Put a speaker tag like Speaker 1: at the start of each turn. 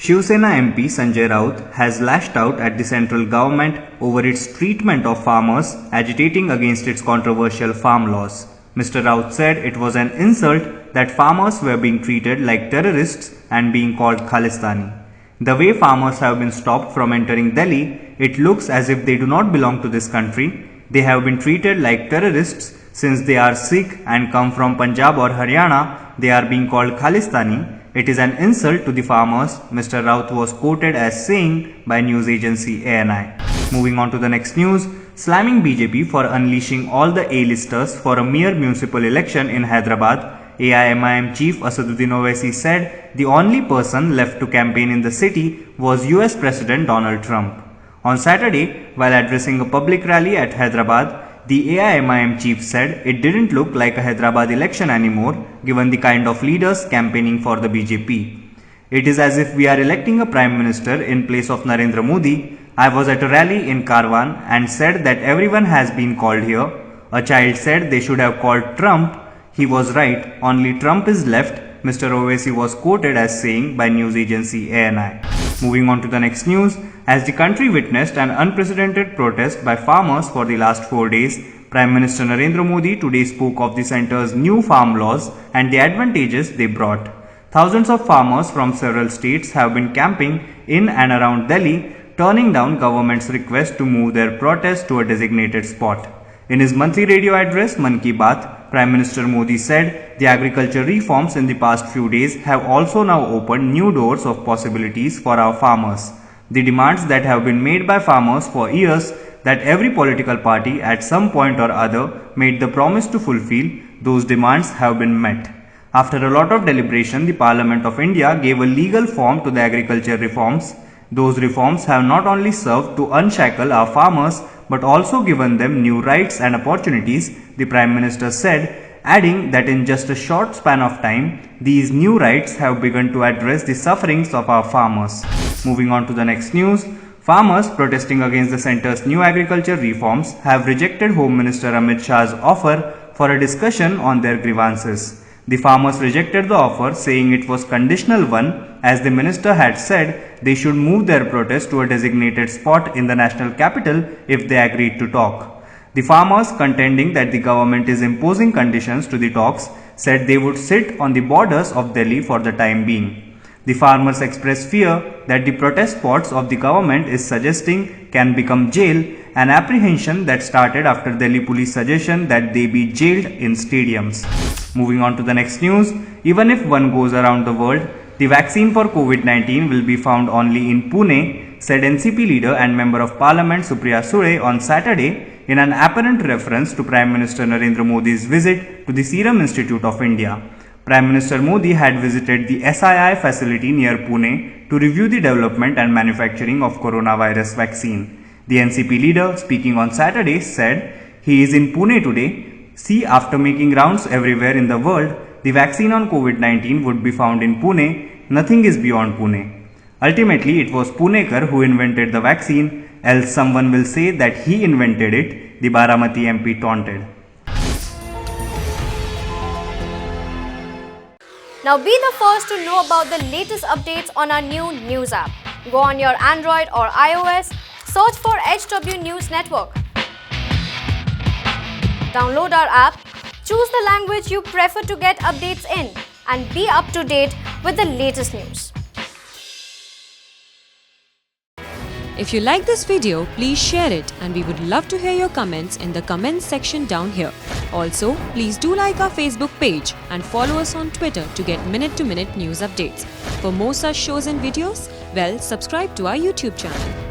Speaker 1: Sena MP Sanjay Raut has lashed out at the central government over its treatment of farmers agitating against its controversial farm laws. Mr. Raut said it was an insult that farmers were being treated like terrorists and being called Khalistani. The way farmers have been stopped from entering Delhi, it looks as if they do not belong to this country. They have been treated like terrorists since they are Sikh and come from Punjab or Haryana. They are being called Khalistani. It is an insult to the farmers, Mr. Raut was quoted as saying by news agency ANI. Moving on to the next news, slamming BJP for unleashing all the A-listers for a mere municipal election in Hyderabad, AIMIM chief Asaduddin Owaisi said the only person left to campaign in the city was US President Donald Trump. On Saturday, while addressing a public rally at Hyderabad, the AIMIM chief said it didn't look like a Hyderabad election anymore given the kind of leaders campaigning for the BJP. It is as if we are electing a prime minister in place of Narendra Modi. I was at a rally in Karwan and said that everyone has been called here. A child said they should have called Trump. He was right, only Trump is left, Mr. Owaisi was quoted as saying by news agency ANI. Moving on to the next news, as the country witnessed an unprecedented protest by farmers for the last 4 days, Prime Minister Narendra Modi today spoke of the centre's new farm laws and the advantages they brought. Thousands of farmers from several states have been camping in and around Delhi, turning down government's request to move their protest to a designated spot. In his monthly radio address, Man Ki Baat, Prime Minister Modi said the agriculture reforms in the past few days have also now opened new doors of possibilities for our farmers. The demands that have been made by farmers for years that every political party at some point or other made the promise to fulfill, those demands have been met. After a lot of deliberation, the Parliament of India gave a legal form to the agriculture reforms. Those reforms have not only served to unshackle our farmers but also given them new rights and opportunities, the Prime Minister said, adding that in just a short span of time, these new rights have begun to address the sufferings of our farmers. Moving on to the next news, farmers protesting against the centre's new agriculture reforms have rejected Home Minister Amit Shahs' offer for a discussion on their grievances. The farmers rejected the offer, saying it was conditional one, as the minister had said they should move their protest to a designated spot in the national capital if they agreed to talk. The farmers, contending that the government is imposing conditions to the talks, said they would sit on the borders of Delhi for the time being. The farmers expressed fear that the protest spots of the government is suggesting can become jail, an apprehension that started after Delhi police suggestion that they be jailed in stadiums. Moving on to the next news, even if one goes around the world, the vaccine for COVID-19 will be found only in Pune, said NCP leader and Member of Parliament Supriya Sule on Saturday in an apparent reference to Prime Minister Narendra Modi's visit to the Serum Institute of India. Prime Minister Modi had visited the SII facility near Pune to review the development and manufacturing of coronavirus vaccine. The NCP leader, speaking on Saturday, said he is in Pune today. See, after making rounds everywhere in the world, the vaccine on COVID-19 would be found in Pune. Nothing is beyond Pune. Ultimately, it was Punekar who invented the vaccine, else someone will say that he invented it, the Baramati MP taunted.
Speaker 2: Now be the first to know about the latest updates on our new news app. Go on your Android or iOS, search for HW News Network. Download our app, choose the language you prefer to get updates in, and be up to date with the latest news.
Speaker 3: If you like this video, please share it, and we would love to hear your comments in the comments section down here. Also, please do like our Facebook page and follow us on Twitter to get minute-to-minute news updates. For more such shows and videos, well, subscribe to our YouTube channel.